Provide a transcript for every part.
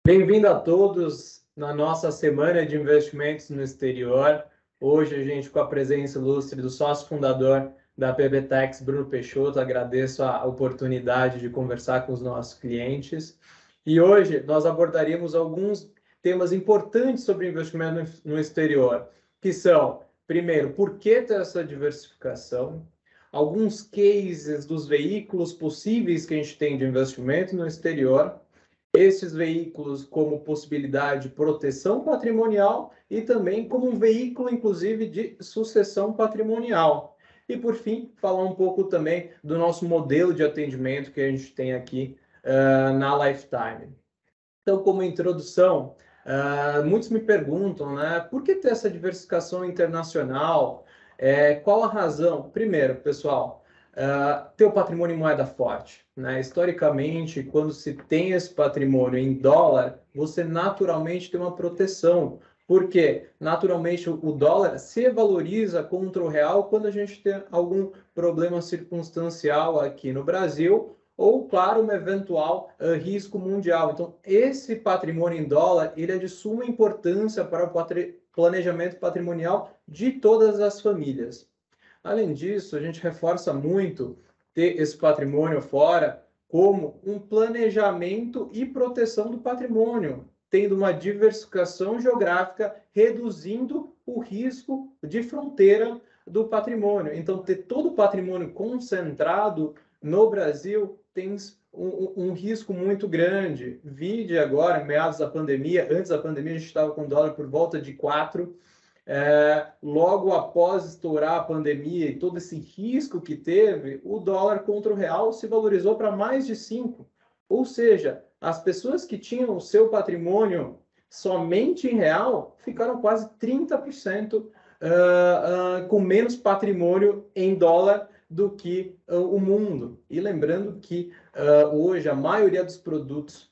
Bem-vindo a todos na nossa semana de investimentos no exterior. Hoje a gente com a presença ilustre do sócio fundador da PBTEX, Bruno Peixoto. Agradeço a oportunidade de conversar com os nossos clientes. E hoje nós abordaremos alguns temas importantes sobre investimento no exterior, que são, primeiro, por que ter essa diversificação? Alguns cases dos veículos possíveis que a gente tem de investimento no exterior, esses veículos como possibilidade de proteção patrimonial e também como um veículo, inclusive, de sucessão patrimonial. E, por fim, falar um pouco também do nosso modelo de atendimento que a gente tem aqui na Lifetime. Então, como introdução, muitos me perguntam, né, por que ter essa diversificação internacional? Qual a razão? Primeiro, pessoal, ter o patrimônio em moeda forte, né? Historicamente, quando se tem esse patrimônio em dólar, você naturalmente tem uma proteção. Por quê? Naturalmente, o dólar se valoriza contra o real quando a gente tem algum problema circunstancial aqui no Brasil ou, claro, um eventual risco mundial. Então, esse patrimônio em dólar, ele é de suma importância para o planejamento patrimonial de todas as famílias. Além disso, a gente reforça muito ter esse patrimônio fora como um planejamento e proteção do patrimônio, tendo uma diversificação geográfica, reduzindo o risco de fronteira do patrimônio. Então, ter todo o patrimônio concentrado no Brasil tem um risco muito grande. Vide agora, meados da pandemia, antes da pandemia a gente estava com dólar por volta de 4. Logo após estourar a pandemia e todo esse risco que teve, o dólar contra o real se valorizou para mais de 5. Ou seja, as pessoas que tinham o seu patrimônio somente em real ficaram quase 30% com menos patrimônio em dólar do que o mundo. E lembrando que hoje a maioria dos produtos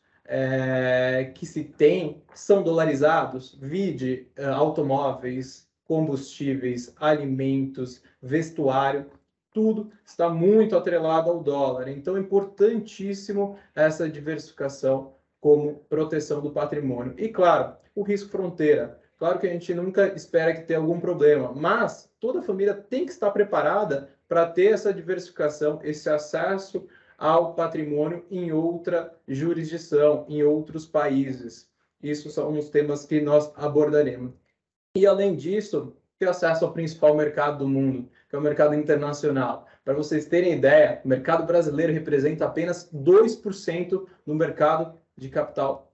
que se tem são dolarizados, vide automóveis, combustíveis, alimentos, vestuário, tudo está muito atrelado ao dólar. Então, é importantíssimo essa diversificação como proteção do patrimônio. E, claro, o risco fronteira. Claro que a gente nunca espera que tenha algum problema, mas toda família tem que estar preparada para ter essa diversificação, esse acesso ao patrimônio em outra jurisdição, em outros países. Isso são os temas que nós abordaremos. E, além disso, ter acesso ao principal mercado do mundo, que é o mercado internacional. Para vocês terem ideia, o mercado brasileiro representa apenas 2% do mercado de capital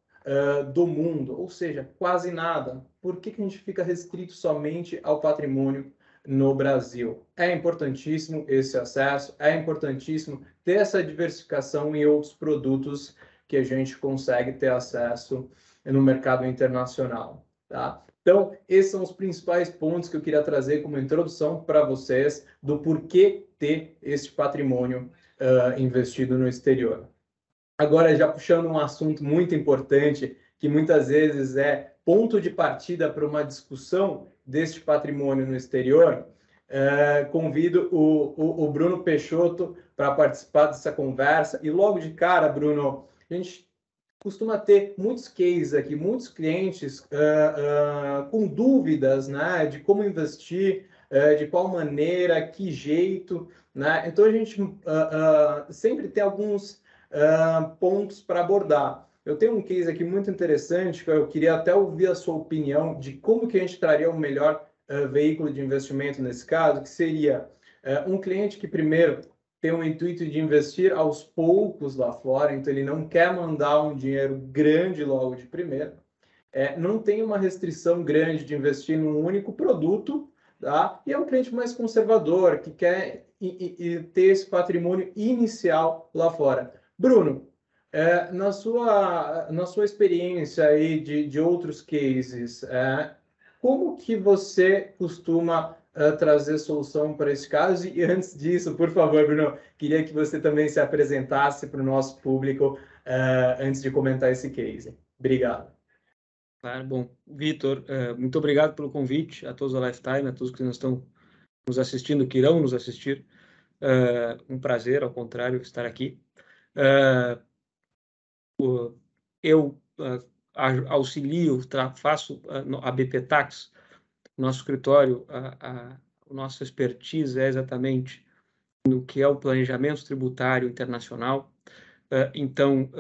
do mundo, ou seja, quase nada. Por que a gente fica restrito somente ao patrimônio no Brasil? É importantíssimo esse acesso, é importantíssimo ter essa diversificação em outros produtos que a gente consegue ter acesso no mercado internacional, tá? Então, esses são os principais pontos que eu queria trazer como introdução para vocês do porquê ter este patrimônio investido no exterior. Agora, já puxando um assunto muito importante, que muitas vezes é ponto de partida para uma discussão deste patrimônio no exterior, convido o Bruno Peixoto para participar dessa conversa. E logo de cara, Bruno, a gente costuma ter muitos cases aqui, muitos clientes com dúvidas, né, de como investir, de qual maneira, que jeito, né? Então a gente sempre tem alguns pontos para abordar. Eu tenho um case aqui muito interessante que eu queria até ouvir a sua opinião de como que a gente traria o melhor veículo de investimento nesse caso, que seria um cliente que primeiro tem o intuito de investir aos poucos lá fora, então ele não quer mandar um dinheiro grande logo de primeira, não tem uma restrição grande de investir num único produto, tá? E é um cliente mais conservador, que quer ter esse patrimônio inicial lá fora. Bruno, na sua experiência aí de outros cases, como que você costuma trazer solução para esse caso? E antes disso, por favor, Bruno, queria que você também se apresentasse para o nosso público antes de comentar esse case. Obrigado. Claro, bom, Vitor, muito obrigado pelo convite, a todos da Lifetime, a todos que estão nos assistindo, que irão nos assistir. Um prazer, ao contrário, estar aqui. Eu, auxilio, faço a BP Tax, nosso escritório, a nossa expertise é exatamente no que é o planejamento tributário internacional. Então,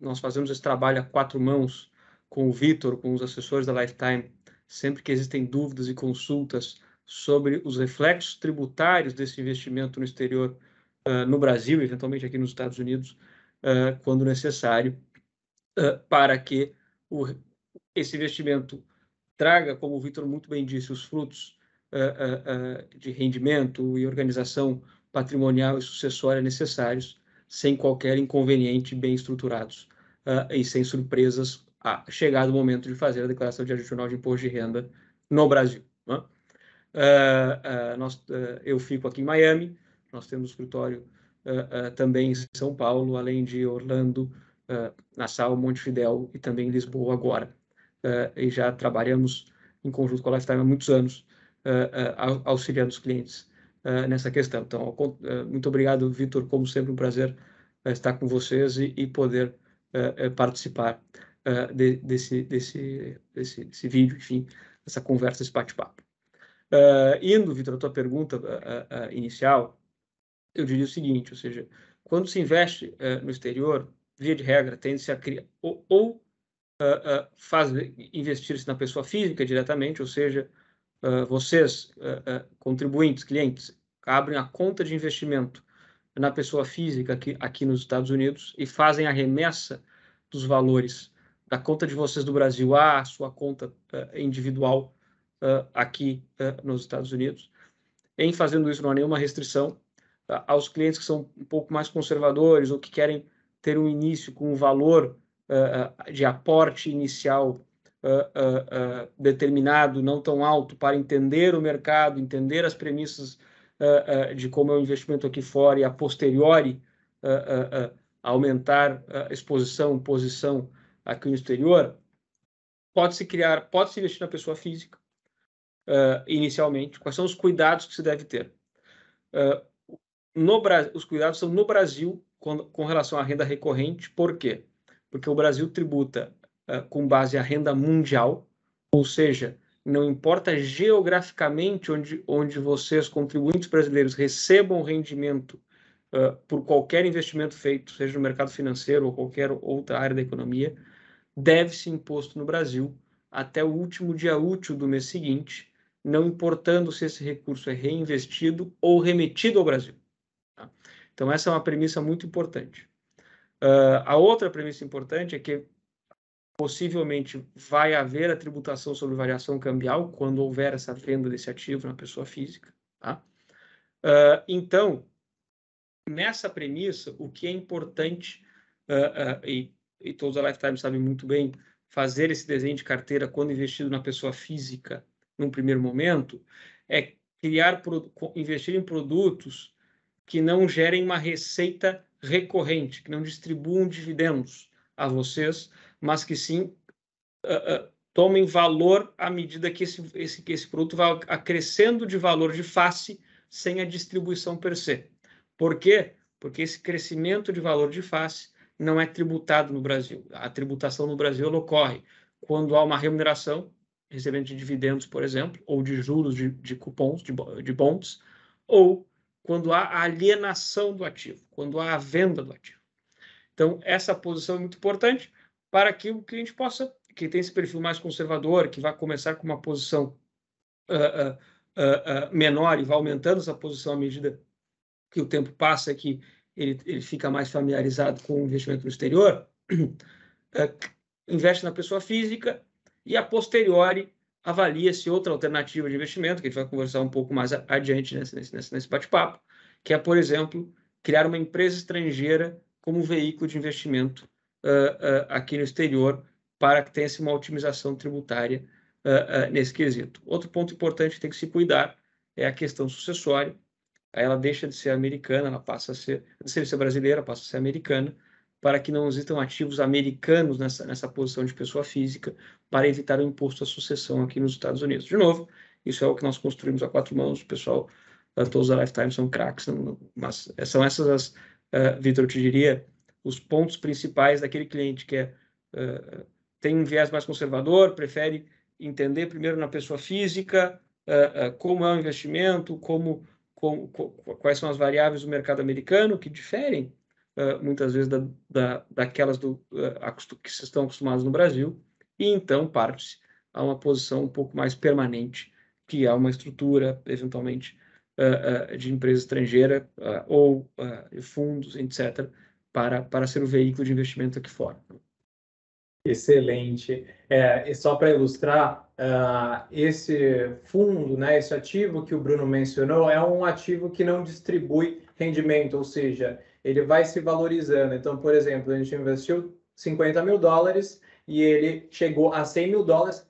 nós fazemos esse trabalho a 4 mãos com o Vitor, com os assessores da Lifetime, sempre que existem dúvidas e consultas sobre os reflexos tributários desse investimento no exterior, no Brasil, eventualmente aqui nos Estados Unidos, quando necessário, para que esse investimento traga, como o Vitor muito bem disse, os frutos de rendimento e organização patrimonial e sucessória necessários, sem qualquer inconveniente, bem estruturados e sem surpresas, chegado o momento de fazer a declaração de adicional de imposto de renda no Brasil. Né? Eu fico aqui em Miami, nós temos escritório também em São Paulo, além de Orlando, Nassau, Montevidéu e também em Lisboa agora. E já trabalhamos em conjunto com a Lifetime há muitos anos, auxiliando os clientes nessa questão. Então, muito obrigado, Vitor, como sempre um prazer estar com vocês e poder participar desse vídeo, enfim, dessa conversa, esse bate-papo. Indo, Vitor, a tua pergunta inicial, eu diria o seguinte, ou seja, quando se investe no exterior, via de regra, tende-se a criar investir-se na pessoa física diretamente, ou seja, vocês, contribuintes, clientes, abrem a conta de investimento na pessoa física aqui nos Estados Unidos e fazem a remessa dos valores da conta de vocês do Brasil à sua conta individual aqui nos Estados Unidos. Em fazendo isso, não há nenhuma restrição aos clientes que são um pouco mais conservadores ou que querem ter um início com um valor de aporte inicial determinado, não tão alto, para entender o mercado, entender as premissas de como é o investimento aqui fora e a posteriori aumentar a exposição, posição aqui no exterior, pode-se investir na pessoa física inicialmente. Quais são os cuidados que se deve ter? Os cuidados são no Brasil com relação à renda recorrente. Por quê? Porque o Brasil tributa com base à renda mundial, ou seja, não importa geograficamente onde vocês, contribuintes brasileiros, recebam rendimento por qualquer investimento feito, seja no mercado financeiro ou qualquer outra área da economia, deve-se imposto no Brasil até o último dia útil do mês seguinte, não importando se esse recurso é reinvestido ou remetido ao Brasil. Tá? Então, essa é uma premissa muito importante. A outra premissa importante é que possivelmente vai haver a tributação sobre variação cambial quando houver essa venda desse ativo na pessoa física. Tá? Então, nessa premissa, o que é importante, e todos da Lifetime sabem muito bem, fazer esse desenho de carteira quando investido na pessoa física, num primeiro momento, é investir em produtos que não gerem uma receita recorrente, que não distribuam dividendos a vocês, mas que sim tomem valor à medida que esse produto vai acrescendo de valor de face sem a distribuição per se. Por quê? Porque esse crescimento de valor de face não é tributado no Brasil. A tributação no Brasil ocorre quando há uma remuneração, recebendo de dividendos, por exemplo, ou de juros de cupons, de bonds, ou quando há a alienação do ativo, quando há a venda do ativo. Então, essa posição é muito importante para que o cliente possa, que tem esse perfil mais conservador, que vai começar com uma posição menor e vai aumentando essa posição à medida que o tempo passa, que ele fica mais familiarizado com o investimento no exterior, investe na pessoa física e, a posteriori, avalia-se outra alternativa de investimento, que a gente vai conversar um pouco mais adiante nesse bate-papo, que é, por exemplo, criar uma empresa estrangeira como veículo de investimento aqui no exterior, para que tenha uma otimização tributária nesse quesito. Outro ponto importante que tem que se cuidar é a questão sucessória. Ela deixa de ser americana, ela passa a ser brasileira, passa a ser americana, para que não existam ativos americanos nessa posição de pessoa física, para evitar o imposto à sucessão aqui nos Estados Unidos. De novo, isso é o que nós construímos a 4 mãos, o pessoal, todos da Lifetime são craques, mas são essas, Vitor, eu te diria, os pontos principais daquele cliente que quer tem um viés mais conservador, prefere entender primeiro na pessoa física como é o investimento, quais são as variáveis do mercado americano que diferem muitas vezes daquelas que se estão acostumados no Brasil, e então parte-se a uma posição um pouco mais permanente, que é uma estrutura, eventualmente, de empresa estrangeira ou fundos, etc., para ser o veículo de investimento aqui fora. Excelente. E só para ilustrar, esse fundo, né, esse ativo que o Bruno mencionou, é um ativo que não distribui rendimento, ou seja, ele vai se valorizando. Então, por exemplo, a gente investiu $50 mil e ele chegou a $100 mil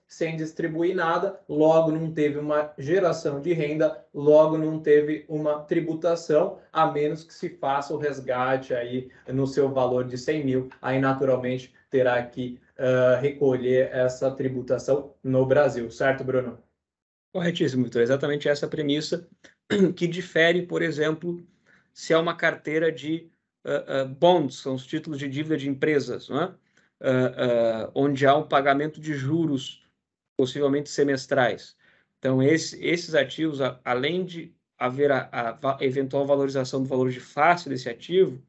sem distribuir nada, logo não teve uma geração de renda, logo não teve uma tributação, a menos que se faça o resgate aí no seu valor de 100 mil, aí naturalmente terá que recolher essa tributação no Brasil, certo, Bruno? Corretíssimo, Vitor. Exatamente essa premissa que difere, por exemplo, se é uma carteira de bonds, são os títulos de dívida de empresas, não é? Onde há um pagamento de juros, possivelmente semestrais. Então, esses ativos, além de haver a eventual valorização do valor de face desse ativo,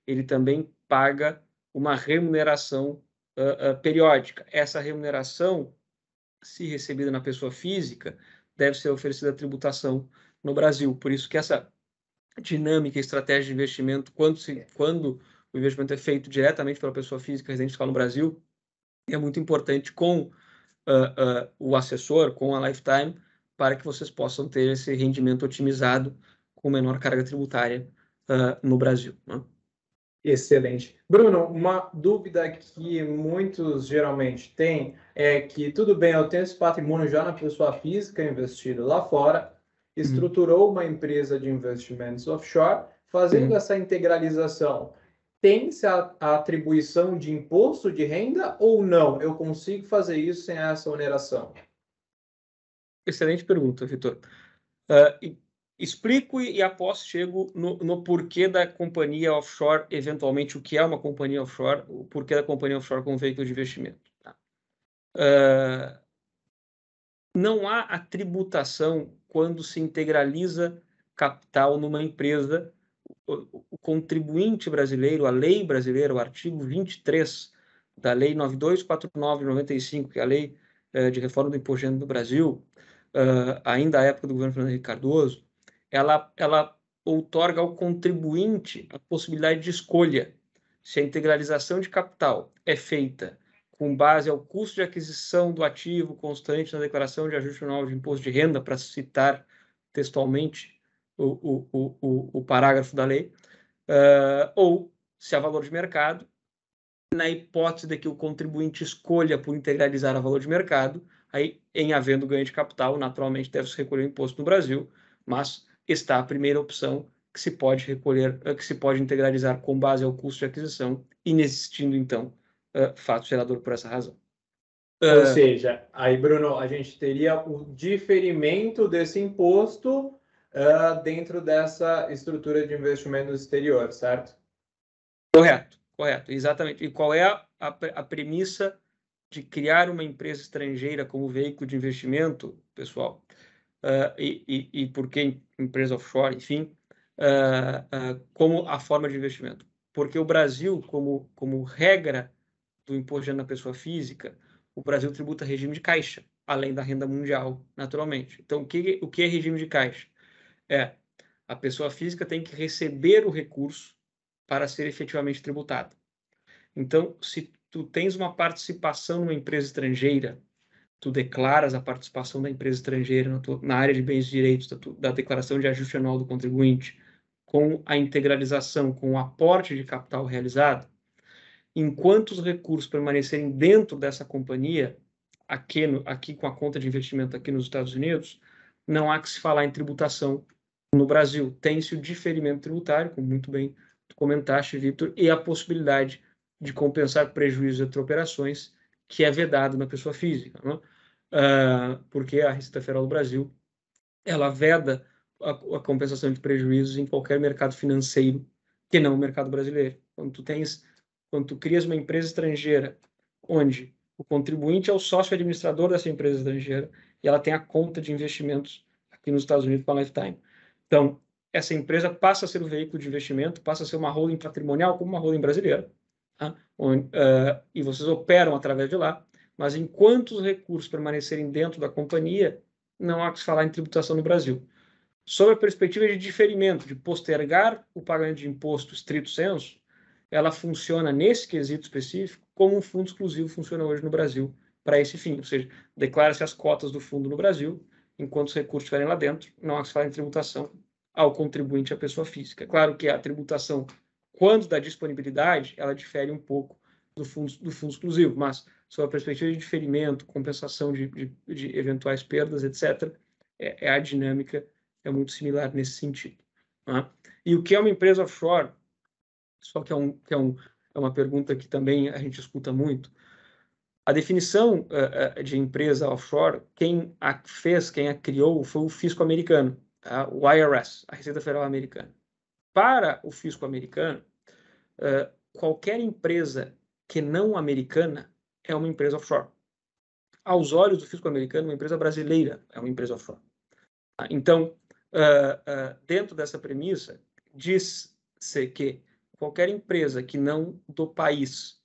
ele também paga uma remuneração periódica. Essa remuneração, se recebida na pessoa física, deve ser oferecida a tributação no Brasil. Por isso que essa dinâmica, estratégia de investimento, quando o investimento é feito diretamente pela pessoa física residente fiscal no Brasil, é muito importante com o assessor, com a Lifetime, para que vocês possam ter esse rendimento otimizado com menor carga tributária no Brasil, né? Excelente. Bruno, uma dúvida que muitos geralmente têm é que, tudo bem, eu tenho esse patrimônio já na pessoa física investido lá fora, estruturou uma empresa de investimentos offshore, fazendo essa integralização. Tem-se a atribuição de imposto de renda ou não? Eu consigo fazer isso sem essa oneração? Excelente pergunta, Vitor. Explico e após chego no porquê da companhia offshore, eventualmente o que é uma companhia offshore, o porquê da companhia offshore como veículo de investimento. Tá? Não há a tributação quando se integraliza capital numa empresa. O contribuinte brasileiro, a lei brasileira, o artigo 23 da Lei 9249 de 95, que é a lei de reforma do imposto de renda do Brasil, ainda à época do governo Fernando Henrique Cardoso, ela outorga ao contribuinte a possibilidade de escolha se a integralização de capital é feita com base ao custo de aquisição do ativo constante na declaração de ajuste anual de imposto de renda, para citar textualmente o parágrafo da lei, ou se há valor de mercado, na hipótese de que o contribuinte escolha por integralizar a valor de mercado, aí, em havendo ganho de capital, naturalmente deve-se recolher o imposto no Brasil, mas está a primeira opção, que se pode recolher, que se pode integralizar com base ao custo de aquisição, inexistindo, então, fato gerador por essa razão. Ou seja, aí, Bruno, a gente teria o diferimento desse imposto dentro dessa estrutura de investimento no exterior, certo? Correto, exatamente. E qual é a premissa de criar uma empresa estrangeira como veículo de investimento, pessoal? E por que empresa offshore, enfim, como a forma de investimento? Porque o Brasil, como regra do imposto de renda na pessoa física, o Brasil tributa regime de caixa, além da renda mundial, naturalmente. Então, o que é regime de caixa? A pessoa física tem que receber o recurso para ser efetivamente tributada. Então, se tu tens uma participação numa empresa estrangeira, tu declaras a participação da empresa estrangeira na área de bens e direitos da declaração de ajuste anual do contribuinte, com a integralização, com o aporte de capital realizado, enquanto os recursos permanecerem dentro dessa companhia, aqui com a conta de investimento aqui nos Estados Unidos, não há que se falar em tributação no Brasil. Tem-se o diferimento tributário, como muito bem tu comentaste, Vitor, e a possibilidade de compensar prejuízos entre operações, que é vedado na pessoa física, né? Porque a Receita Federal do Brasil ela veda a compensação de prejuízos em qualquer mercado financeiro que não o mercado brasileiro. Quando tu crias uma empresa estrangeira onde O contribuinte é o sócio administrador dessa empresa estrangeira e ela tem a conta de investimentos aqui nos Estados Unidos com a Lifetime. Então, essa empresa passa a ser o veículo de investimento, passa a ser uma holding patrimonial como uma holding brasileira, tá? E vocês operam através de lá, mas enquanto os recursos permanecerem dentro da companhia, não há que se falar em tributação no Brasil. Sob a perspectiva de diferimento, de postergar o pagamento de imposto estrito sensu, ela funciona nesse quesito específico como um fundo exclusivo funciona hoje no Brasil para esse fim, ou seja, declara-se as cotas do fundo no Brasil, enquanto os recursos estiverem lá dentro, não há que se falar em tributação ao contribuinte, à pessoa física. Claro que a tributação, quando da disponibilidade, ela difere um pouco do fundo exclusivo, mas sob a perspectiva de diferimento, compensação de eventuais perdas, etc., a dinâmica é muito similar nesse sentido. Tá? E o que é uma empresa offshore? Só que é uma pergunta que também a gente escuta muito. A definição de empresa offshore, quem a fez, quem a criou, foi o fisco americano, tá? O IRS, a Receita Federal Americana. Para o fisco americano, qualquer empresa que não americana é uma empresa offshore. Aos olhos do fisco americano, uma empresa brasileira é uma empresa offshore. Então, dentro dessa premissa, diz-se que qualquer empresa que não do país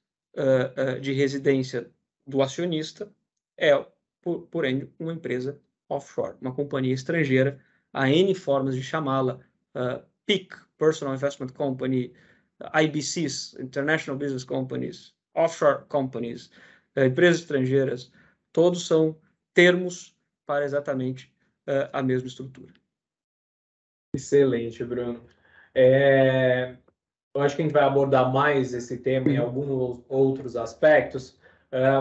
de residência do acionista é, por ende, uma empresa offshore, uma companhia estrangeira. Há N formas de chamá-la, PIC, Personal Investment Company, IBCs, International Business Companies, Offshore Companies, empresas estrangeiras, todos são termos para exatamente a mesma estrutura. Excelente, Bruno. Eu acho que a gente vai abordar mais esse tema em alguns outros aspectos,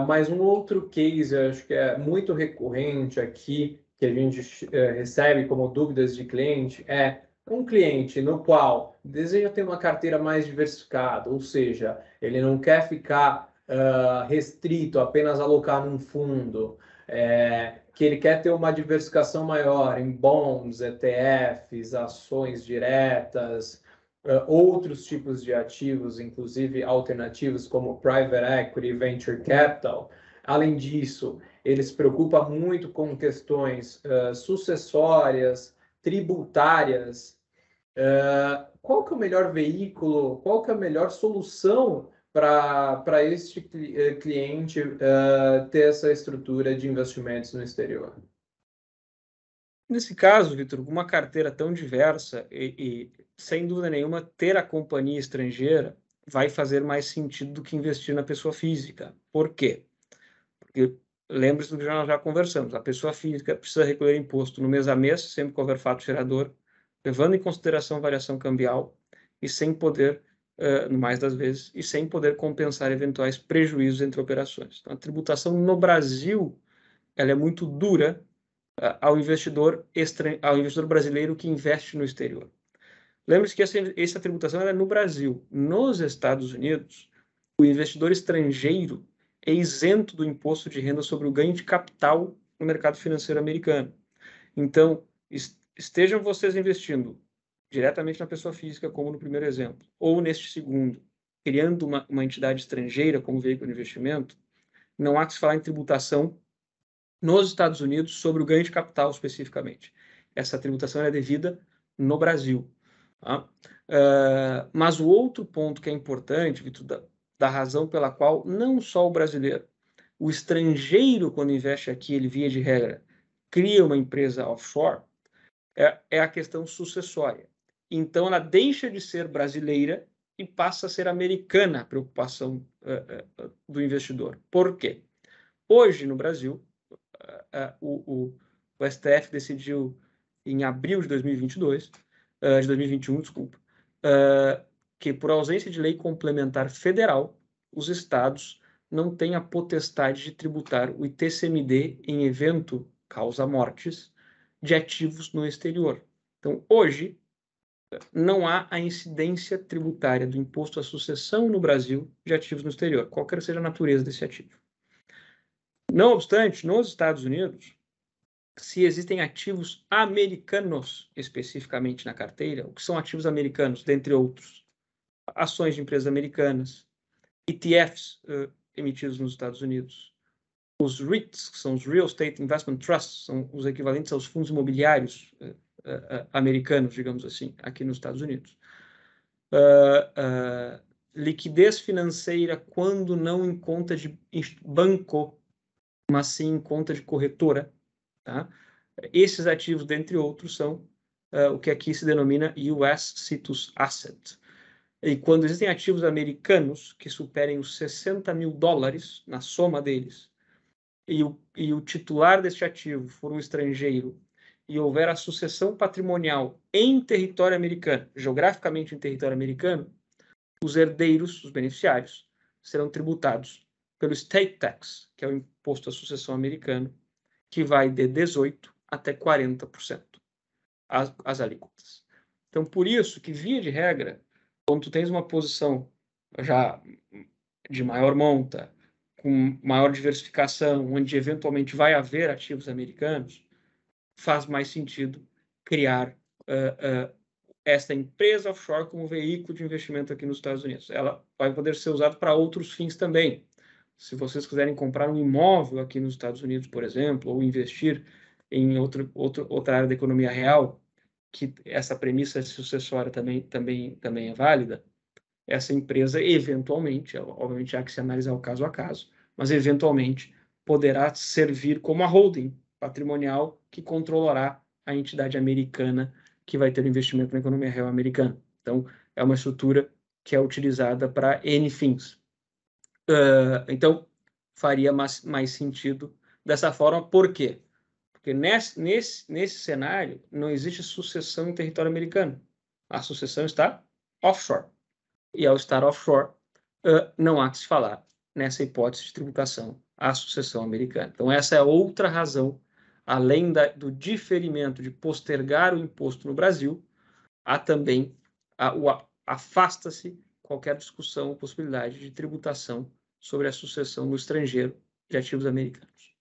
mas um outro case, eu acho que é muito recorrente aqui, que a gente recebe como dúvidas de cliente, é um cliente no qual deseja ter uma carteira mais diversificada, ou seja, ele não quer ficar restrito, apenas alocar num fundo, que ele quer ter uma diversificação maior em bonds, ETFs, ações diretas, outros tipos de ativos, inclusive alternativos como private equity, venture capital. Além disso, ele se preocupa muito com questões sucessórias, tributárias. Qual que é o melhor veículo, qual que é a melhor solução para este cliente ter essa estrutura de investimentos no exterior? Nesse caso, Vitor, com uma carteira tão diversa e, sem dúvida nenhuma, ter a companhia estrangeira vai fazer mais sentido do que investir na pessoa física. Por quê? Porque lembre-se do que nós já conversamos. A pessoa física precisa recolher imposto no mês a mês, sempre que houver fato gerador, levando em consideração a variação cambial e sem poder, no mais das vezes, e sem poder compensar eventuais prejuízos entre operações. Então, a tributação no Brasil ela é muito dura ao investidor brasileiro que investe no exterior. Lembre-se que essa tributação é no Brasil. Nos Estados Unidos, o investidor estrangeiro é isento do imposto de renda sobre o ganho de capital no mercado financeiro americano. Então, estejam vocês investindo diretamente na pessoa física, como no primeiro exemplo, ou neste segundo, criando uma entidade estrangeira como veículo de investimento, não há que se falar em tributação nos Estados Unidos sobre o ganho de capital especificamente. Essa tributação é devida no Brasil. Tá? Mas o outro ponto que é importante, Vitor, da razão pela qual não só o brasileiro, o estrangeiro, quando investe aqui, ele, via de regra, cria uma empresa offshore, é a questão sucessória. Então, ela deixa de ser brasileira e passa a ser americana, a preocupação do investidor. Por quê? Hoje, no Brasil, o STF decidiu, em abril de 2022, de 2021, desculpa, que por ausência de lei complementar federal, os estados não têm a potestade de tributar o ITCMD em evento causa-mortes de ativos no exterior. Então, hoje, não há a incidência tributária do imposto à sucessão no Brasil de ativos no exterior, qualquer seja a natureza desse ativo. Não obstante, nos Estados Unidos, se existem ativos americanos especificamente na carteira, o que são ativos americanos, dentre outros, ações de empresas americanas, ETFs emitidos nos Estados Unidos, os REITs, que são os Real Estate Investment Trusts, são os equivalentes aos fundos imobiliários americanos, digamos assim, aqui nos Estados Unidos. Liquidez financeira quando não em conta de banco, mas sim em conta de corretora. Tá? Esses ativos, dentre outros, são o que aqui se denomina US Situs Asset. E quando existem ativos americanos que superem os $60 mil na soma deles, e o titular deste ativo for um estrangeiro e houver a sucessão patrimonial em território americano, geograficamente em território americano, os herdeiros, os beneficiários, serão tributados pelo State Tax, que é o imposto à sucessão americano, que vai de 18% até 40% as alíquotas. Então, por isso que, via de regra, quando tu tens uma posição já de maior monta, com maior diversificação, onde eventualmente vai haver ativos americanos, faz mais sentido criar esta empresa offshore como veículo de investimento aqui nos Estados Unidos. Ela vai poder ser usada para outros fins também. Se vocês quiserem comprar um imóvel aqui nos Estados Unidos, por exemplo, ou investir em outra área da economia real, que essa premissa sucessória também é válida, essa empresa eventualmente, obviamente há que se analisar o caso a caso, mas eventualmente poderá servir como a holding patrimonial que controlará a entidade americana que vai ter investimento na economia real americana. Então, é uma estrutura que é utilizada para N fins. Então, faria mais sentido dessa forma. Por quê? Porque nesse cenário não existe sucessão em território americano. A sucessão está offshore. E ao estar offshore, não há que se falar nessa hipótese de tributação à sucessão americana. Então, essa é outra razão, além do diferimento de postergar o imposto no Brasil, há também afasta-se qualquer discussão ou possibilidade de tributação sobre a sucessão no estrangeiro de ativos americanos.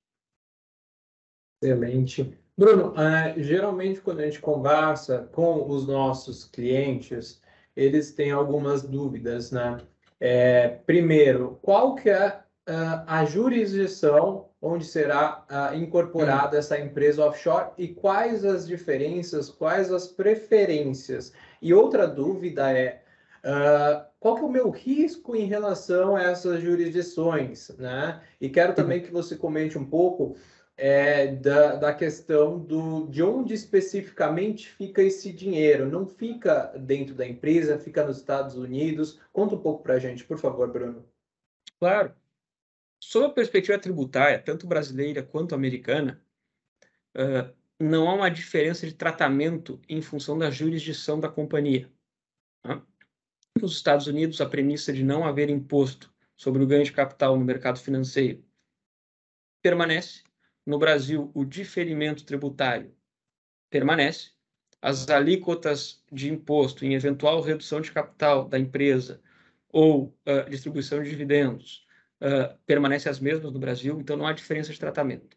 Excelente. Bruno, geralmente quando a gente conversa com os nossos clientes, eles têm algumas dúvidas, né? Primeiro, qual que é a jurisdição onde será incorporada essa empresa offshore e quais as diferenças, quais as preferências? E outra dúvida é, qual que é o meu risco em relação a essas jurisdições, né? E quero também que você comente um pouco da questão de onde especificamente fica esse dinheiro. Não fica dentro da empresa, fica nos Estados Unidos. Conta um pouco para a gente, por favor, Bruno. Claro. Sob a perspectiva tributária, tanto brasileira quanto americana, não há uma diferença de tratamento em função da jurisdição da companhia. Tá? Nos Estados Unidos, a premissa de não haver imposto sobre o ganho de capital no mercado financeiro permanece. No Brasil, o diferimento tributário permanece. As alíquotas de imposto em eventual redução de capital da empresa ou distribuição de dividendos permanecem as mesmas no Brasil, então não há diferença de tratamento.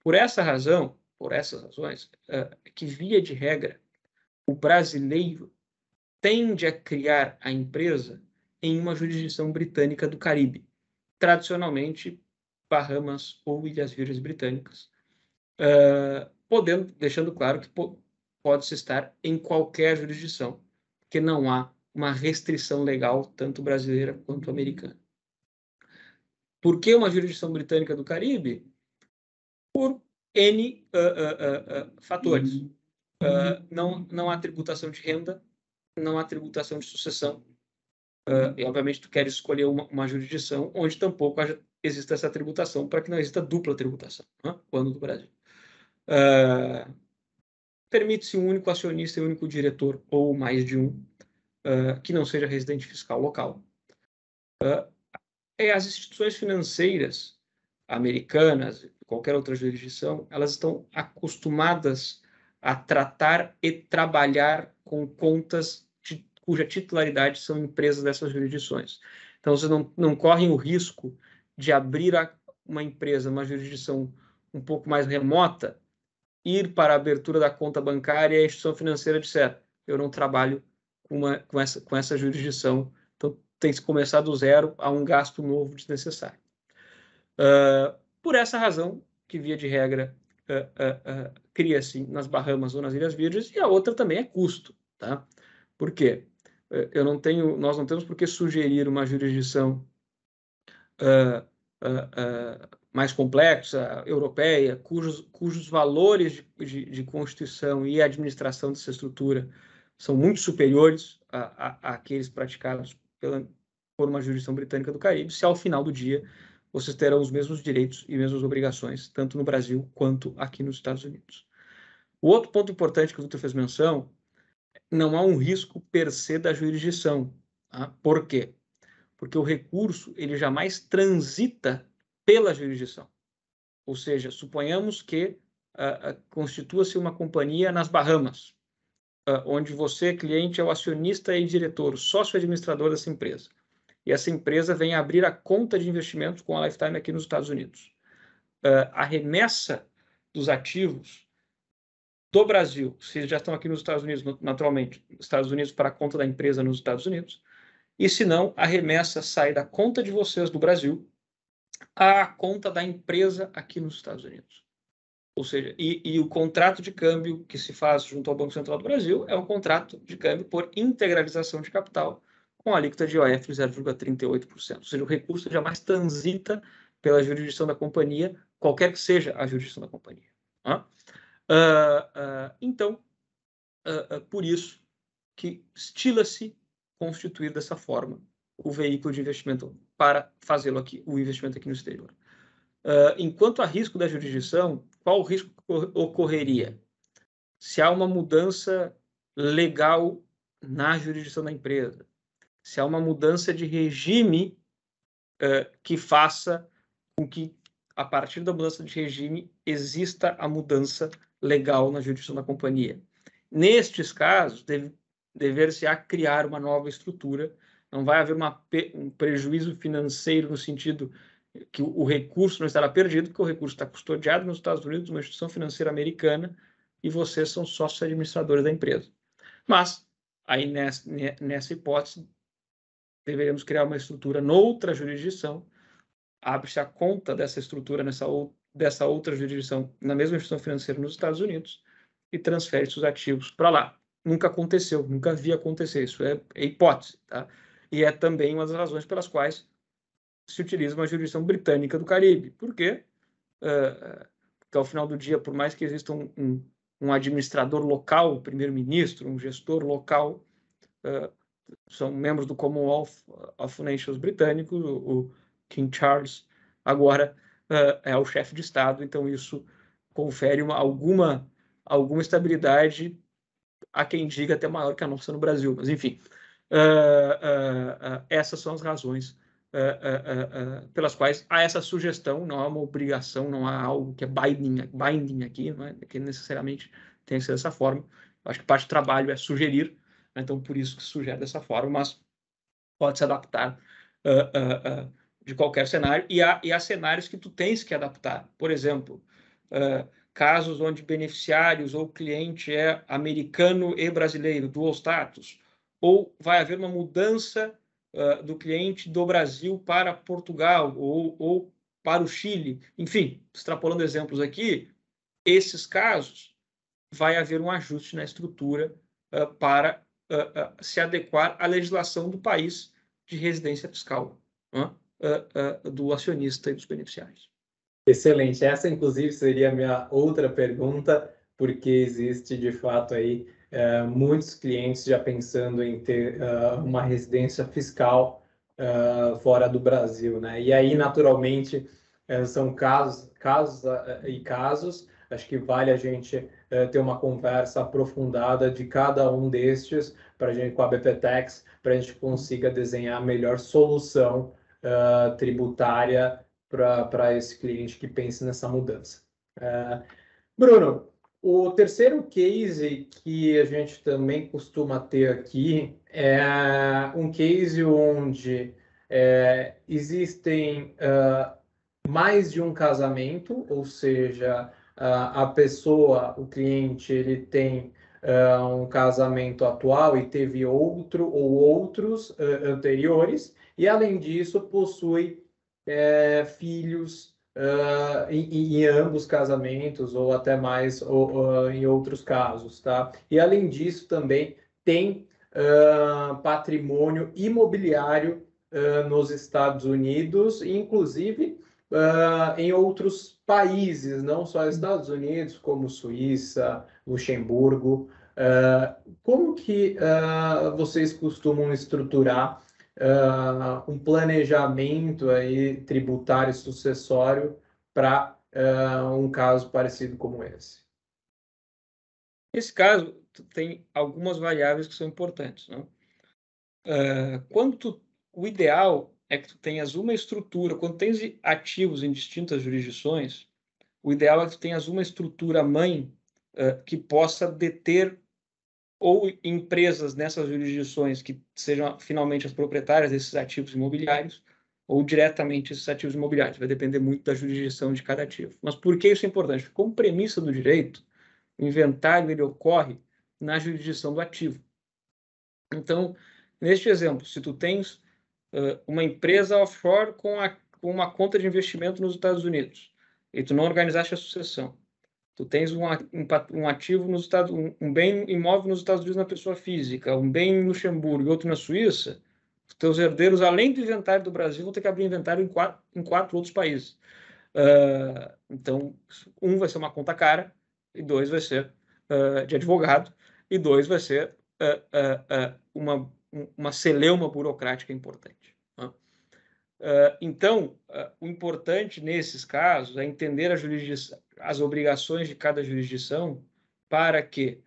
Por essas razões, que via de regra, o brasileiro tende a criar a empresa em uma jurisdição britânica do Caribe, tradicionalmente Bahamas ou Ilhas Virgens Britânicas, deixando claro que pode-se estar em qualquer jurisdição, porque não há uma restrição legal, tanto brasileira quanto americana. Por que uma jurisdição britânica do Caribe? Por N fatores. Não há tributação de renda, não há tributação de sucessão, e obviamente tu queres escolher uma jurisdição onde tampouco exista essa tributação, para que não exista dupla tributação, quando do Brasil. Permite-se um único acionista e um único diretor, ou mais de um, que não seja residente fiscal local. As instituições financeiras americanas, qualquer outra jurisdição, elas estão acostumadas a tratar e trabalhar com contas cuja titularidade são empresas dessas jurisdições. Então, vocês não correm o risco de abrir uma empresa, uma jurisdição um pouco mais remota, ir para a abertura da conta bancária e a instituição financeira disser: eu não trabalho com essa jurisdição, então tem que começar do zero a um gasto novo desnecessário. Por essa razão, que via de regra cria-se nas Bahamas ou nas Ilhas Virgens, e a outra também é custo. Tá? Por quê? Nós não temos por que sugerir uma jurisdição mais complexa, europeia, cujos valores de constituição e administração dessa estrutura são muito superiores àqueles praticados por uma jurisdição britânica do Caribe, se ao final do dia vocês terão os mesmos direitos e mesmas obrigações, tanto no Brasil quanto aqui nos Estados Unidos. O outro ponto importante que o Victor fez menção, não há um risco per se da jurisdição. Tá? Por quê? Porque o recurso ele jamais transita pela jurisdição. Ou seja, suponhamos que constitua-se uma companhia nas Bahamas, onde você, cliente, é o acionista e diretor, o sócio-administrador dessa empresa. E essa empresa vem abrir a conta de investimentos com a Lifetime aqui nos Estados Unidos. A remessa dos ativos do Brasil, se já estão aqui nos Estados Unidos, naturalmente, Estados Unidos para a conta da empresa nos Estados Unidos, e se não, a remessa sai da conta de vocês do Brasil à conta da empresa aqui nos Estados Unidos. Ou seja, e o contrato de câmbio que se faz junto ao Banco Central do Brasil é um contrato de câmbio por integralização de capital com a alíquota de IOF de 0,38%. Ou seja, o recurso jamais transita pela jurisdição da companhia, qualquer que seja a jurisdição da companhia. Então, por isso que estila-se constituir dessa forma o veículo de investimento para fazê-lo aqui, o investimento aqui no exterior. Enquanto há risco da jurisdição, qual o risco que ocorreria? Se há uma mudança legal na jurisdição da empresa, se há uma mudança de regime que faça com que, a partir da mudança de regime, exista a mudança legal na jurisdição da companhia. Nestes casos, dever-se-á criar uma nova estrutura, não vai haver um prejuízo financeiro no sentido que o recurso não estará perdido, porque o recurso está custodiado nos Estados Unidos, uma instituição financeira americana, e vocês são sócios administradores da empresa. Mas, aí nessa hipótese, deveremos criar uma estrutura noutra jurisdição, abre-se a conta dessa estrutura dessa outra jurisdição na mesma instituição financeira nos Estados Unidos e transfere-se os ativos para lá. Nunca aconteceu, nunca vi acontecer, isso é hipótese, tá? E é também uma das razões pelas quais se utiliza uma jurisdição britânica do Caribe. Por quê? Porque ao final do dia, por mais que exista um administrador local, um primeiro-ministro, um gestor local, são membros do Commonwealth of Nations britânico, o King Charles, agora é o chefe de Estado, então isso confere alguma estabilidade, a quem diga até maior que a nossa no Brasil, mas enfim, essas são as razões pelas quais há essa sugestão, não há uma obrigação, não há algo que é binding aqui, não é que necessariamente tem que ser dessa forma. Acho que parte do trabalho é sugerir, né? Então por isso que se sugere dessa forma, mas pode se adaptar de qualquer cenário, e há cenários que tu tens que adaptar. Por exemplo, casos onde beneficiários ou cliente é americano e brasileiro, dual status, ou vai haver uma mudança do cliente do Brasil para Portugal ou para o Chile. Enfim, extrapolando exemplos aqui, esses casos vai haver um ajuste na estrutura para se adequar à legislação do país de residência fiscal, do acionista e dos beneficiários. Excelente. Essa, inclusive, seria a minha outra pergunta, porque existe, de fato, aí muitos clientes já pensando em ter uma residência fiscal fora do Brasil, né? E aí, naturalmente, são casos e casos. Acho que vale a gente ter uma conversa aprofundada de cada um destes para a gente, com a BPTEX, para a gente consiga desenhar a melhor solução tributária para esse cliente que pense nessa mudança. Bruno, o terceiro case que a gente também costuma ter aqui é um case onde existem mais de um casamento, ou seja, a pessoa, o cliente, ele tem um casamento atual e teve outro ou outros anteriores, e além disso possui filhos em ambos casamentos ou até mais em outros casos, tá? E além disso também tem patrimônio imobiliário nos Estados Unidos, inclusive em outros países, não só Estados Unidos, como Suíça, Luxemburgo. Como que vocês costumam estruturar um planejamento aí tributário sucessório para um caso parecido como esse? Nesse caso, tem algumas variáveis que são importantes, né? O ideal é que tu tenhas uma estrutura, quando tens ativos em distintas jurisdições, o ideal é que tu tenhas uma estrutura mãe que possa deter ou empresas nessas jurisdições que sejam finalmente as proprietárias desses ativos imobiliários ou diretamente esses ativos imobiliários. Vai depender muito da jurisdição de cada ativo. Mas por que isso é importante? Porque, como premissa do direito, o inventário ele ocorre na jurisdição do ativo. Então, neste exemplo, se tu tens uma empresa offshore com uma conta de investimento nos Estados Unidos e tu não organizaste a sucessão, tu tens um ativo nos Estados, um bem imóvel nos Estados Unidos na pessoa física, um bem em Luxemburgo e outro na Suíça, os teus herdeiros, além do inventário do Brasil, vão ter que abrir inventário em quatro outros países. Então, um vai ser uma conta cara, e dois vai ser de advogado, e dois vai ser uma celeuma burocrática importante. Né? Então, o importante nesses casos é entender as obrigações de cada jurisdição para que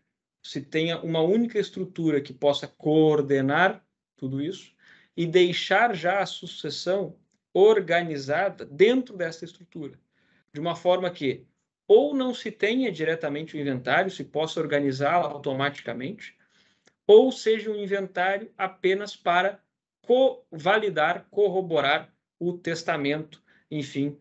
se tenha uma única estrutura que possa coordenar tudo isso e deixar já a sucessão organizada dentro dessa estrutura, de uma forma que ou não se tenha diretamente o inventário, se possa organizá-la automaticamente, ou seja um inventário apenas para validar, corroborar o testamento, enfim,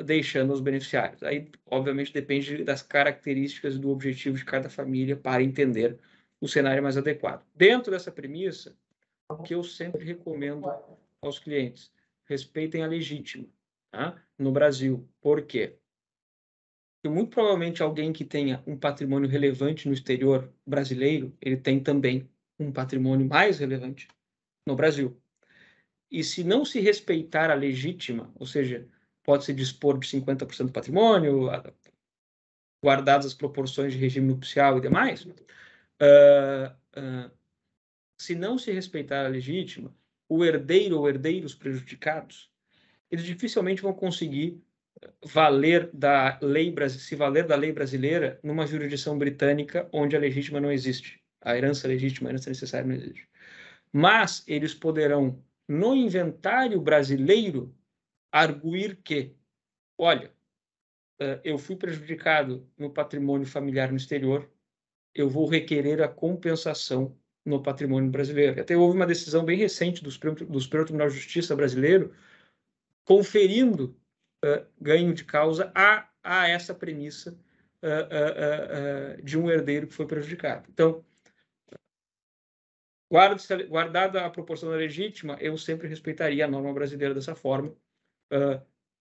deixando os beneficiários. Aí, obviamente, depende das características e do objetivo de cada família para entender o cenário mais adequado. Dentro dessa premissa, o que eu sempre recomendo aos clientes, respeitem a legítima, tá? No Brasil. Por quê? Porque muito provavelmente alguém que tenha um patrimônio relevante no exterior brasileiro, ele tem também um patrimônio mais relevante no Brasil. E se não se respeitar a legítima, ou seja, pode-se dispor de 50% do patrimônio, guardadas as proporções de regime nupcial e demais, se não se respeitar a legítima, o herdeiro ou herdeiros prejudicados, eles dificilmente vão conseguir se valer da lei brasileira numa jurisdição britânica onde a legítima não existe. A herança legítima, a herança necessária não existe. Mas eles poderão, no inventário brasileiro, arguir que, olha, eu fui prejudicado no patrimônio familiar no exterior, eu vou requerer a compensação no patrimônio brasileiro. Até houve uma decisão bem recente do Superior Tribunal de Justiça brasileiro conferindo ganho de causa a essa premissa de um herdeiro que foi prejudicado. Então, guardada a proporção legítima, eu sempre respeitaria a norma brasileira dessa forma,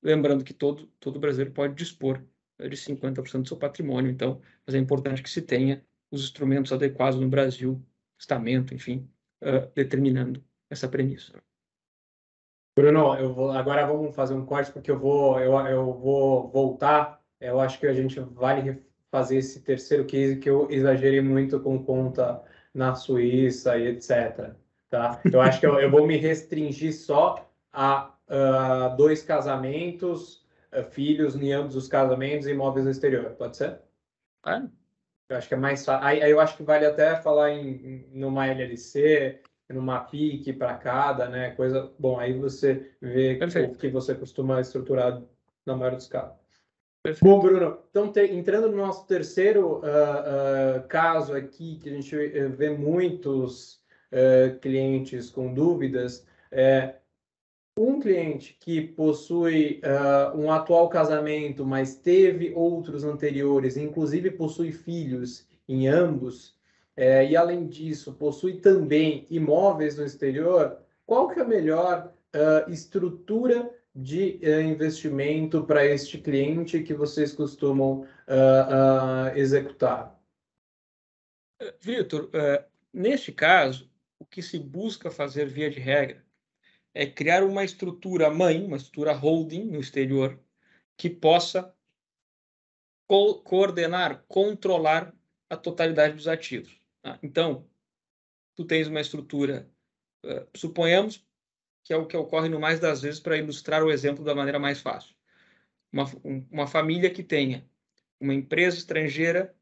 lembrando que todo brasileiro pode dispor de 50% do seu patrimônio, então, mas é importante que se tenha os instrumentos adequados no Brasil, testamento, enfim, determinando essa premissa. Bruno, agora vamos fazer um corte porque eu vou voltar. Eu acho que a gente vai fazer esse terceiro case que eu exagerei muito com conta na Suíça e etc. Tá? Eu acho que eu vou me restringir só a 2 casamentos, filhos em ambos os casamentos e imóveis no exterior. Pode ser? Eu acho que é mais fácil. Aí eu acho que vale até falar numa LLC, numa PIC para cada, né? Coisa. Bom, aí você vê Perfeito. o que você costuma estruturar na maioria dos casos. Perfeito. Bom, Bruno, então entrando no nosso terceiro caso aqui, que a gente vê muitos clientes com dúvidas, um cliente que possui um atual casamento, mas teve outros anteriores, inclusive possui filhos em ambos, e além disso possui também imóveis no exterior, qual que é a melhor estrutura de investimento para este cliente que vocês costumam executar? Vitor, neste caso, o que se busca fazer via de regra é criar uma estrutura mãe, uma estrutura holding no exterior, que possa coordenar, controlar a totalidade dos ativos. Tá? Então, tu tens uma estrutura, suponhamos que é o que ocorre no mais das vezes para ilustrar o exemplo da maneira mais fácil. Uma família que tenha uma empresa estrangeira,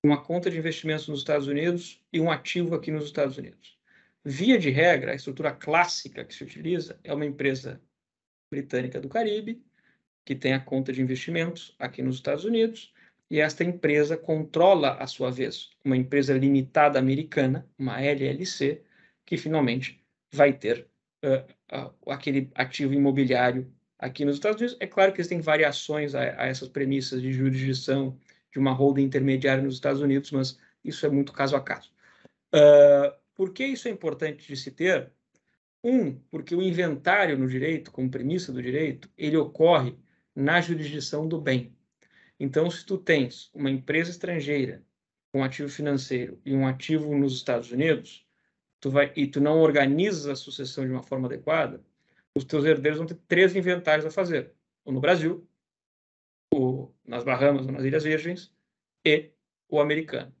uma conta de investimentos nos Estados Unidos e um ativo aqui nos Estados Unidos. Via de regra, a estrutura clássica que se utiliza é uma empresa britânica do Caribe, que tem a conta de investimentos aqui nos Estados Unidos, e esta empresa controla, à sua vez, uma empresa limitada americana, uma LLC, que finalmente vai ter aquele ativo imobiliário aqui nos Estados Unidos. É claro que existem variações a essas premissas de jurisdição de uma holding intermediária nos Estados Unidos, mas isso é muito caso a caso. Por que isso é importante de se ter? Porque o inventário no direito, como premissa do direito, ele ocorre na jurisdição do bem. Então, se tu tens uma empresa estrangeira, um ativo financeiro e um ativo nos Estados Unidos, tu não organizas a sucessão de uma forma adequada, os teus herdeiros vão ter 3 inventários a fazer: ou no Brasil, ou nas Bahamas ou nas Ilhas Virgens, e o americano.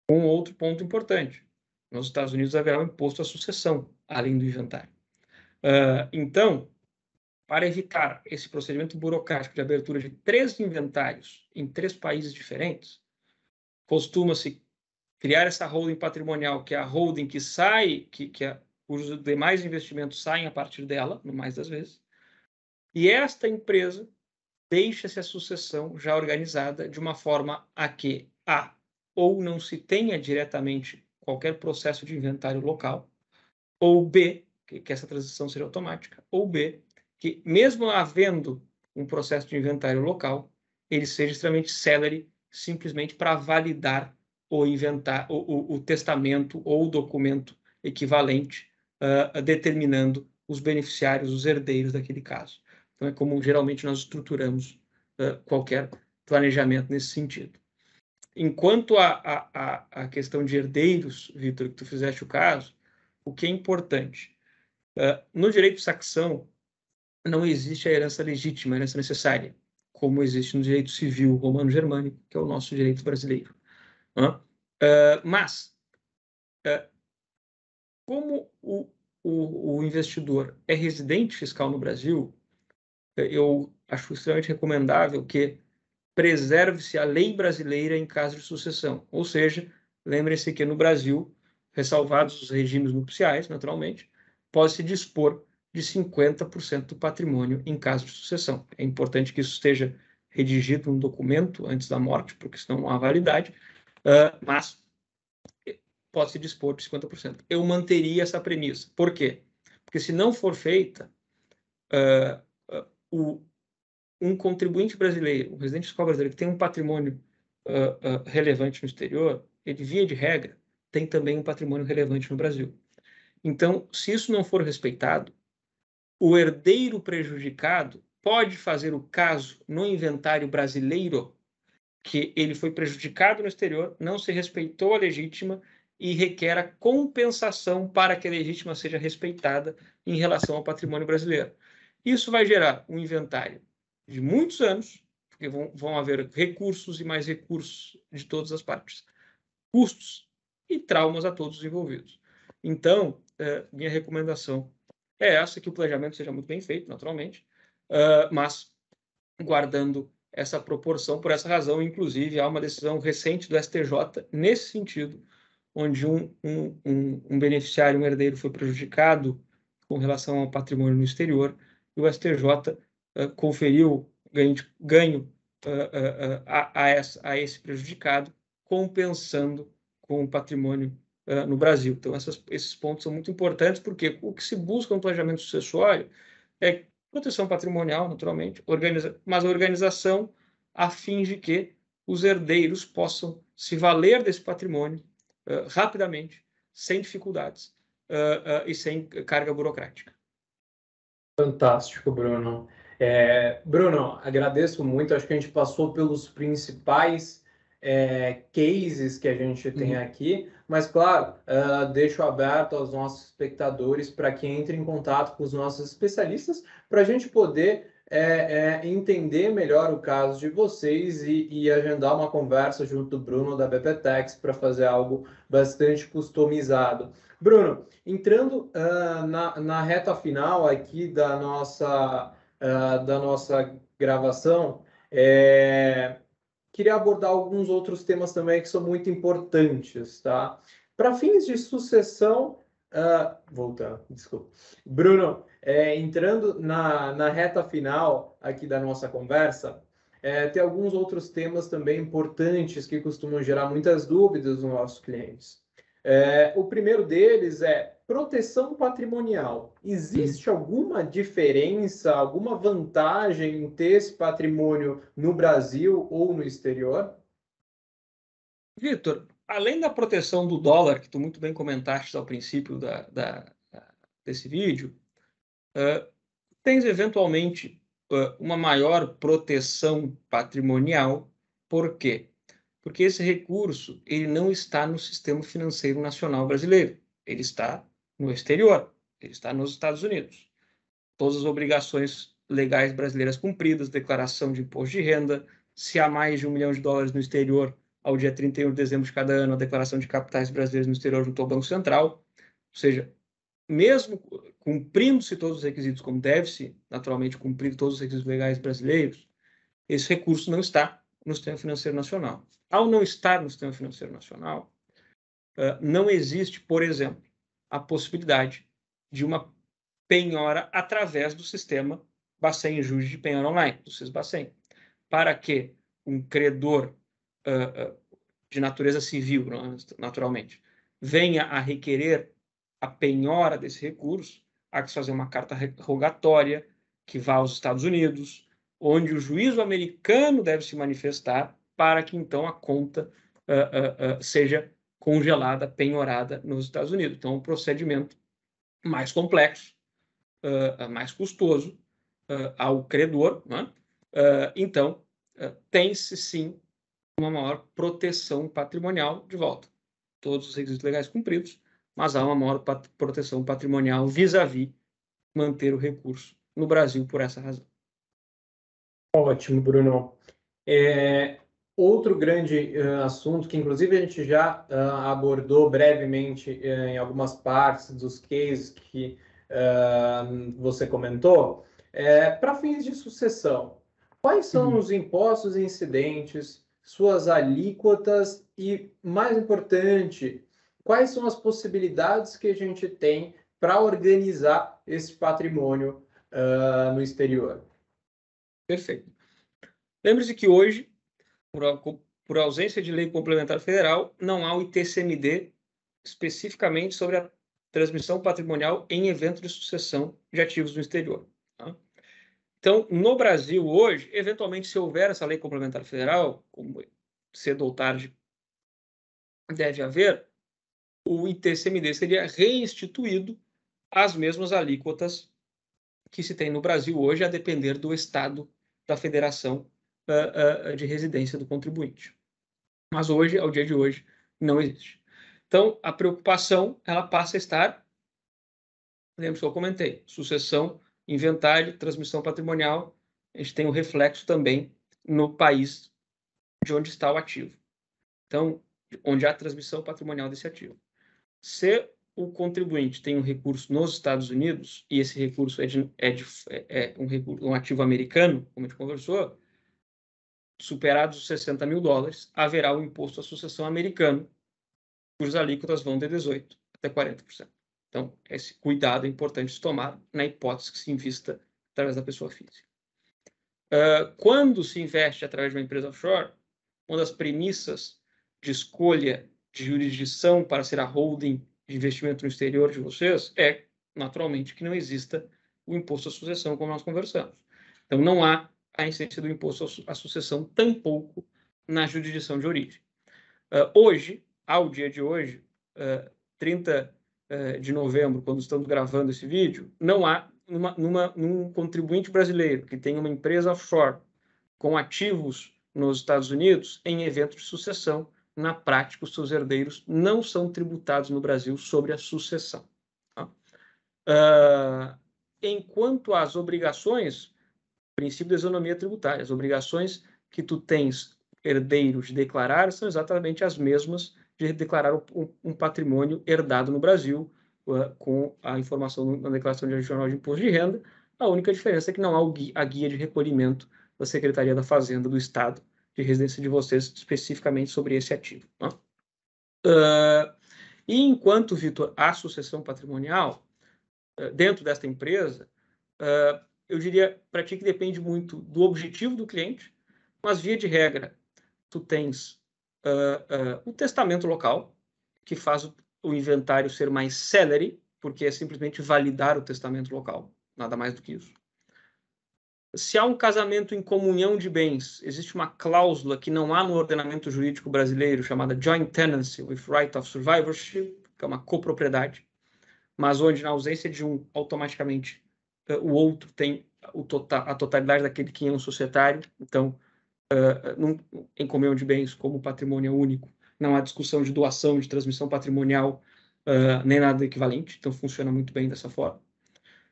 Outro ponto importante: nos Estados Unidos haverá um imposto à sucessão, além do inventário. Então, para evitar esse procedimento burocrático de abertura de 3 inventários em 3 países diferentes, costuma-se criar essa holding patrimonial, que é a holding que sai, cujos demais investimentos saem a partir dela, no mais das vezes, e esta empresa deixa-se a sucessão já organizada de uma forma a que, ou não se tenha diretamente qualquer processo de inventário local, ou B, que essa transição seja automática, ou B, que mesmo havendo um processo de inventário local, ele seja extremamente célere, simplesmente para validar o testamento ou o documento equivalente, determinando os beneficiários, os herdeiros daquele caso. Então, é como geralmente nós estruturamos qualquer planejamento nesse sentido. Enquanto a questão de herdeiros, Vitor, que tu fizeste o caso, o que é importante? No direito saxão, não existe a herança legítima, a herança necessária, como existe no direito civil romano-germânico, que é o nosso direito brasileiro. Mas, como o investidor é residente fiscal no Brasil, eu acho extremamente recomendável que preserve-se a lei brasileira em caso de sucessão. Ou seja, lembrem-se que no Brasil, ressalvados os regimes nupciais, naturalmente, pode-se dispor de 50% do patrimônio em caso de sucessão. É importante que isso esteja redigido num documento antes da morte, porque senão não há validade, mas pode-se dispor de 50%. Eu manteria essa premissa. Por quê? Porque se não for feita, um contribuinte brasileiro, um residente fiscal brasileiro que tem um patrimônio relevante no exterior, ele, via de regra, tem também um patrimônio relevante no Brasil. Então, se isso não for respeitado, o herdeiro prejudicado pode fazer o caso no inventário brasileiro que ele foi prejudicado no exterior, não se respeitou a legítima e requer a compensação para que a legítima seja respeitada em relação ao patrimônio brasileiro. Isso vai gerar um inventário de muitos anos, porque vão haver recursos e mais recursos de todas as partes, custos e traumas a todos os envolvidos. Então, minha recomendação é essa, que o planejamento seja muito bem feito, naturalmente, mas guardando essa proporção. Por essa razão, inclusive, há uma decisão recente do STJ nesse sentido, onde um beneficiário, um herdeiro, foi prejudicado com relação ao patrimônio no exterior, e o STJ conferiu ganho a esse prejudicado, compensando com o patrimônio no Brasil. Então, esses pontos são muito importantes, porque o que se busca no planejamento sucessório é proteção patrimonial, naturalmente, mas a organização a fim de que os herdeiros possam se valer desse patrimônio rapidamente, sem dificuldades e sem carga burocrática. Fantástico, Bruno. Bruno, agradeço muito. Acho que a gente passou pelos principais cases que a gente tem aqui, mas, claro, deixo aberto aos nossos espectadores para que entrem em contato com os nossos especialistas para a gente poder entender melhor o caso de vocês e agendar uma conversa junto do Bruno da BPTEX para fazer algo bastante customizado. Bruno, entrando na reta final aqui da nossa gravação, queria abordar alguns outros temas também que são muito importantes, tá? Para fins de sucessão, voltando, desculpa. Bruno, entrando na reta final aqui da nossa conversa, tem alguns outros temas também importantes que costumam gerar muitas dúvidas nos nossos clientes. O primeiro deles é proteção patrimonial. Existe alguma diferença, alguma vantagem em ter esse patrimônio no Brasil ou no exterior? Vitor, além da proteção do dólar, que tu muito bem comentaste ao princípio desse vídeo, tens eventualmente uma maior proteção patrimonial. Por quê? Porque esse recurso ele não está no sistema financeiro nacional brasileiro, ele está no exterior, ele está nos Estados Unidos. Todas as obrigações legais brasileiras cumpridas, declaração de imposto de renda, se há mais de $1 milhão no exterior, ao dia 31 de dezembro de cada ano, a declaração de capitais brasileiros no exterior junto ao Banco Central. Ou seja, mesmo cumprindo-se todos os requisitos, como deve-se, naturalmente, cumprir todos os requisitos legais brasileiros, esse recurso não está no sistema financeiro nacional. Ao não estar no sistema financeiro nacional, não existe, por exemplo, a possibilidade de uma penhora através do sistema Bacen Juros de Penhora Online, do SISBacen, para que um credor de natureza civil, naturalmente, venha a requerer a penhora desse recurso, há que fazer uma carta rogatória que vá aos Estados Unidos, onde o juízo americano deve se manifestar para que, então, a conta seja congelada, penhorada nos Estados Unidos. Então, é um procedimento mais complexo, mais custoso ao credor, né? Então, tem-se, sim, uma maior proteção patrimonial de volta. Todos os requisitos legais cumpridos, mas há uma maior proteção patrimonial vis-à-vis manter o recurso no Brasil por essa razão. Ótimo, Bruno. Outro grande assunto que, inclusive, a gente já abordou brevemente em algumas partes dos cases que você comentou, para fins de sucessão, quais são os impostos incidentes, suas alíquotas e, mais importante, quais são as possibilidades que a gente tem para organizar esse patrimônio no exterior? Perfeito. Lembre-se que hoje, por ausência de lei complementar federal, não há o ITCMD especificamente sobre a transmissão patrimonial em evento de sucessão de ativos no exterior. Tá? Então, no Brasil hoje, eventualmente, se houver essa lei complementar federal, como cedo ou tarde deve haver, o ITCMD seria reinstituído às mesmas alíquotas que se tem no Brasil hoje, a depender do estado da federação de residência do contribuinte. Mas hoje, ao dia de hoje, não existe. Então, a preocupação ela passa a estar, lembra que eu comentei, sucessão, inventário, transmissão patrimonial, a gente tem um reflexo também no país de onde está o ativo. Então, onde há transmissão patrimonial desse ativo. Se o contribuinte tem um recurso nos Estados Unidos, e esse recurso um ativo americano, como a gente conversou, superados os $60 mil, haverá o imposto à sucessão americano, cujas alíquotas vão de 18% até 40%. Então, esse cuidado é importante se tomar na hipótese que se invista através da pessoa física. Quando se investe através de uma empresa offshore, uma das premissas de escolha de jurisdição para ser a holding de investimento no exterior de vocês é, naturalmente, que não exista o imposto à sucessão, como nós conversamos. Então, não há a incidência do imposto à sucessão, tampouco na jurisdição de origem. Hoje, ao dia de hoje, 30 de novembro, quando estamos gravando esse vídeo, não há num contribuinte brasileiro que tem uma empresa offshore com ativos nos Estados Unidos, em evento de sucessão, na prática, os seus herdeiros não são tributados no Brasil sobre a sucessão. Tá? Enquanto às obrigações, princípio da isonomia tributária, as obrigações que tu tens herdeiros de declarar são exatamente as mesmas de declarar um patrimônio herdado no Brasil, com a informação na declaração adicional de imposto de renda. A única diferença é que não há a guia de recolhimento da Secretaria da Fazenda do Estado de residência de vocês especificamente sobre esse ativo. E enquanto, Vitor, há sucessão patrimonial dentro desta empresa, eu diria para ti que depende muito do objetivo do cliente, mas via de regra, tu tens o testamento local, que faz o inventário ser mais celere, porque é simplesmente validar o testamento local, nada mais do que isso. Se há um casamento em comunhão de bens, existe uma cláusula que não há no ordenamento jurídico brasileiro, chamada Joint Tenancy with Right of Survivorship, que é uma copropriedade, mas onde, na ausência de um, automaticamente o outro tem a totalidade daquele que é um societário. Então, em comunhão de bens, como patrimônio único, não há discussão de doação, de transmissão patrimonial, nem nada equivalente. Então, funciona muito bem dessa forma.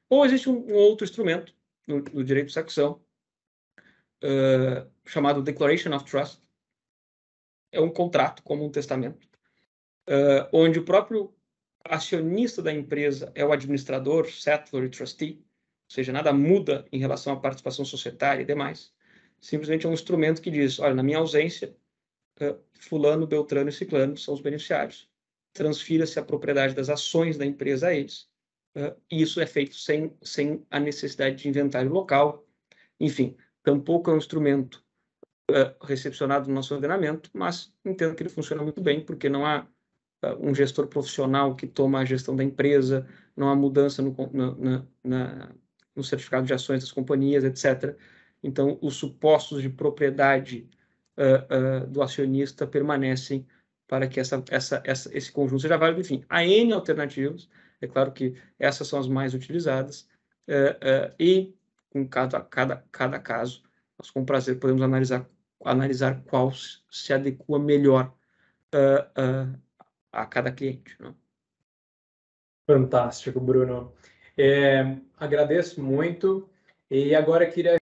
Ou existe um outro instrumento no direito de sucessão, chamado Declaration of Trust. É um contrato, como um testamento, onde o próprio acionista da empresa é o administrador, settlor e trustee, ou seja, nada muda em relação à participação societária e demais. Simplesmente é um instrumento que diz, olha, na minha ausência, fulano, beltrano e ciclano são os beneficiários. Transfira-se a propriedade das ações da empresa a eles. E isso é feito sem a necessidade de inventário local. Enfim, tampouco é um instrumento recepcionado no nosso ordenamento, mas entendo que ele funciona muito bem, porque não há um gestor profissional que toma a gestão da empresa, não há mudança no certificado de ações das companhias, etc. Então, os supostos de propriedade do acionista permanecem para que esse conjunto seja válido. Enfim, há N alternativas, é claro que essas são as mais utilizadas, e com cada caso, nós com prazer podemos analisar qual se adequa melhor a cada cliente. Né? Fantástico, Bruno. Agradeço muito. E agora queria